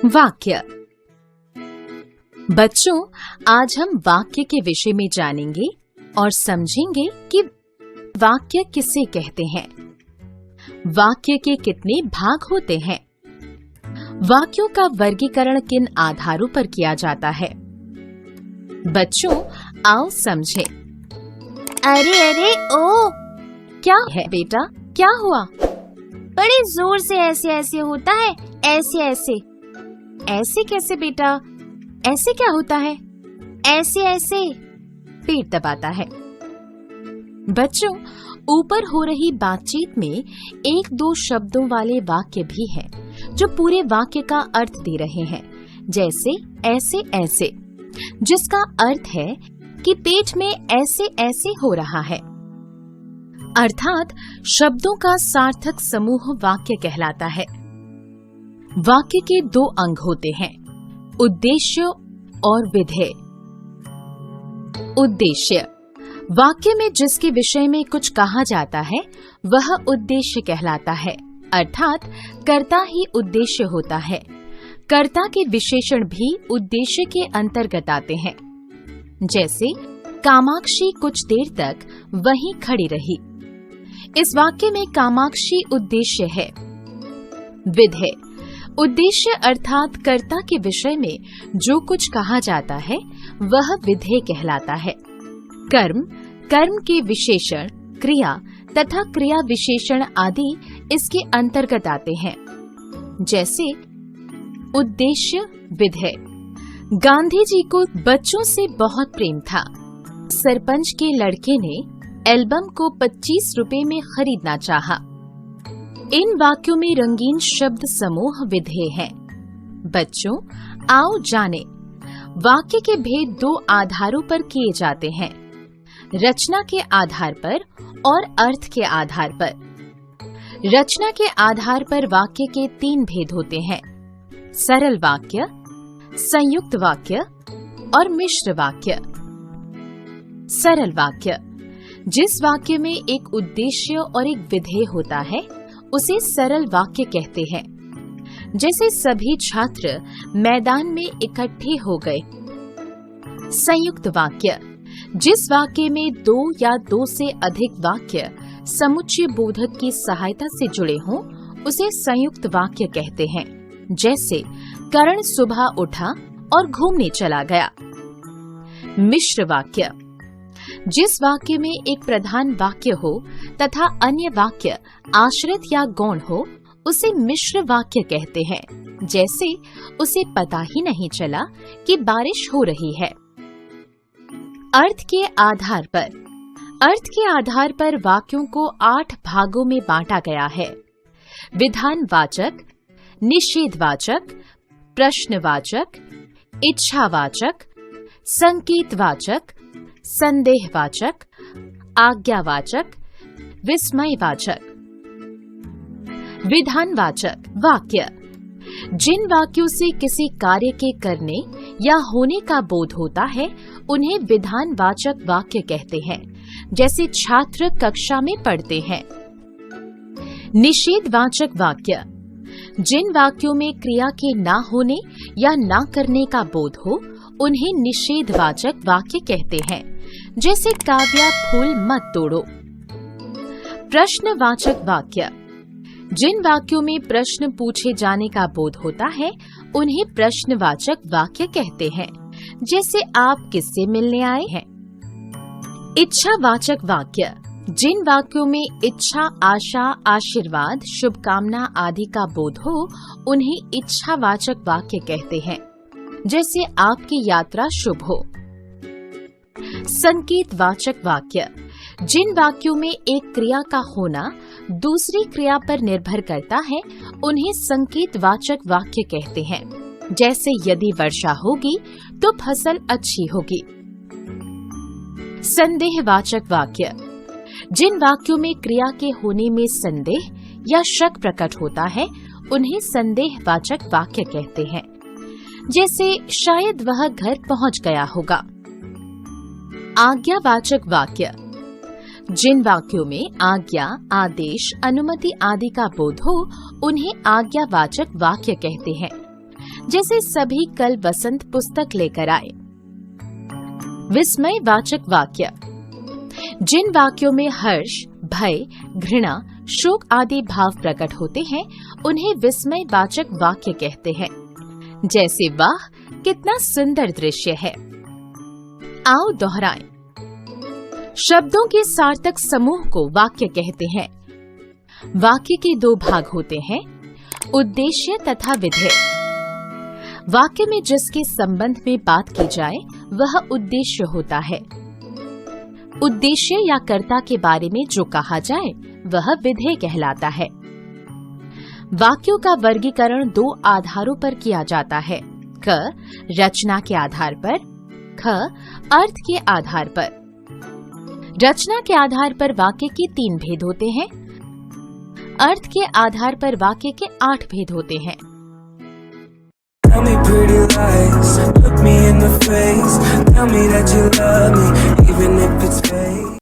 वाक्य। बच्चों, आज हम वाक्य के विषय में जानेंगे और समझेंगे कि वाक्य किसे कहते हैं, वाक्य के कितने भाग होते हैं, वाक्यों का वर्गीकरण किन आधारों पर किया जाता है। बच्चों, आओ समझें। अरे अरे ओ, क्या है बेटा, क्या हुआ? बड़े जोर से ऐसे ऐसे होता है, ऐसे ऐसे। ऐसे कैसे बेटा? ऐसे क्या होता है? ऐसे ऐसे पेट दबाता है। बच्चों, ऊपर हो रही बातचीत में एक दो शब्दों वाले वाक्य भी हैं जो पूरे वाक्य का अर्थ दे रहे हैं, जैसे ऐसे ऐसे, जिसका अर्थ है कि पेट में ऐसे ऐसे हो रहा है। अर्थात शब्दों का सार्थक समूह वाक्य कहलाता है। वाक्य के दो अंग होते हैं, उद्देश्य और विधेय। उद्देश्य, वाक्य में जिसके विषय में कुछ कहा जाता है वह उद्देश्य कहलाता है, अर्थात कर्ता ही उद्देश्य होता है। कर्ता के विशेषण भी उद्देश्य के अंतर्गत आते हैं, जैसे कामाक्षी कुछ देर तक वहीं खड़ी रही। इस वाक्य में कामाक्षी उद्देश्य है। विधेय, उद्देश्य अर्थात कर्ता के विषय में जो कुछ कहा जाता है वह विधेय कहलाता है। कर्म, कर्म के विशेषण, क्रिया तथा क्रिया विशेषण आदि इसके अंतर्गत आते हैं, जैसे उद्देश्य, विधेय। गांधी जी को बच्चों से बहुत प्रेम था। सरपंच के लड़के ने एल्बम को 25 रुपए में खरीदना चाहा। इन वाक्यों में रंगीन शब्द समूह विधेय हैं। बच्चों, आओ जानें। वाक्य के भेद दो आधारों पर किए जाते हैं, रचना के आधार पर और अर्थ के आधार पर। रचना के आधार पर वाक्य के तीन भेद होते हैं, सरल वाक्य, संयुक्त वाक्य और मिश्र वाक्य। सरल वाक्य, जिस वाक्य में एक उद्देश्य और एक विधेय होता है उसे सरल वाक्य कहते हैं। जैसे सभी छात्र मैदान में इकट्ठे हो गए। संयुक्त वाक्य, जिस वाक्य में दो या दो से अधिक वाक्य समुच्चय बोधक की सहायता से जुड़े हों उसे संयुक्त वाक्य कहते हैं। जैसे करण सुबह उठा और घूमने चला गया। मिश्र वाक्य, जिस वाक्य में एक प्रधान वाक्य हो तथा अन्य वाक्य आश्रित या गौण हो उसे मिश्र वाक्य कहते हैं। जैसे उसे पता ही नहीं चला कि बारिश हो रही है। अर्थ के आधार पर, अर्थ के आधार पर वाक्यों को 8 भागों में बांटा गया है। विधानवाचक, निषेधवाचक, प्रश्नवाचक, इच्छावाचक, संकेतवाचक, संदेहवाचक, आज्ञावाचक, विस्मयवाचक। विधानवाचक वाक्य, जिन वाक्यों से किसी कार्य के करने या होने का बोध होता है उन्हें विधानवाचक वाक्य कहते हैं, जैसे छात्र कक्षा में पढ़ते हैं। निषेधवाचक वाक्य, जिन वाक्यों में क्रिया के ना होने या ना करने का बोध हो उन्हें निषेधवाचक वाक्य कहते हैं, जैसे काव्या फूल मत तोड़ो। प्रश्नवाचक वाक्य, जिन वाक्यों में प्रश्न पूछे जाने का बोध होता है उन्हें प्रश्नवाचक वाक्य कहते हैं, जैसे आप किससे मिलने आए हैं। इच्छावाचक वाक्य, जिन वाक्यों में इच्छा, आशा, आशीर्वाद, शुभकामना आदि का बोध हो उन्हें इच्छावाचक वाक्य कहते हैं, जैसे आपकी यात्रा शुभ हो। संकेतवाचक वाक्य, जिन वाक्यों में एक क्रिया का होना दूसरी क्रिया पर निर्भर करता है उन्हें संकेतवाचक वाक्य कहते हैं, जैसे यदि वर्षा होगी तो फसल अच्छी होगी। संदेहवाचक वाक्य, जिन वाक्यों में क्रिया के होने में संदेह या शक प्रकट होता है उन्हें संदेहवाचक वाक्य कहते हैं, जैसे शायद वह घर पहुंच गया होगा। आज्ञावाचक वाक्य, जिन वाक्यों में आज्ञा, आदेश, अनुमति आदि का बोध हो उन्हें आज्ञावाचक वाक्य कहते हैं, जैसे सभी कल बसंत पुस्तक लेकर आए। विस्मयवाचक वाक्य। जिन वाक्यों में हर्ष, भय, घृणा, शोक आदि भाव प्रकट होते हैं उन्हें विस्मयवाचक वाक्य कहते हैं। जैसे वाह कितना सुंदर दृश्य है। आओ दोहराएं। शब्दों के सार्थक समूह को वाक्य कहते हैं। वाक्य के दो भाग होते हैं, उद्देश्य तथा विधेय। वाक्य में जिसके संबंध में बात की जाए वह उद्देश्य होता है। उद्देश्य या कर्ता के बारे में जो कहा जाए वह विधेय कहलाता है। वाक्यों का वर्गीकरण दो आधारों पर किया जाता है, क रचना के आधार पर, ख अर्थ के आधार पर। रचना के आधार पर वाक्य के 3 भेद होते हैं, अर्थ के आधार पर वाक्य के 8 भेद होते हैं। Tell me pretty lies, look me in the face, tell me that you love me, even if it's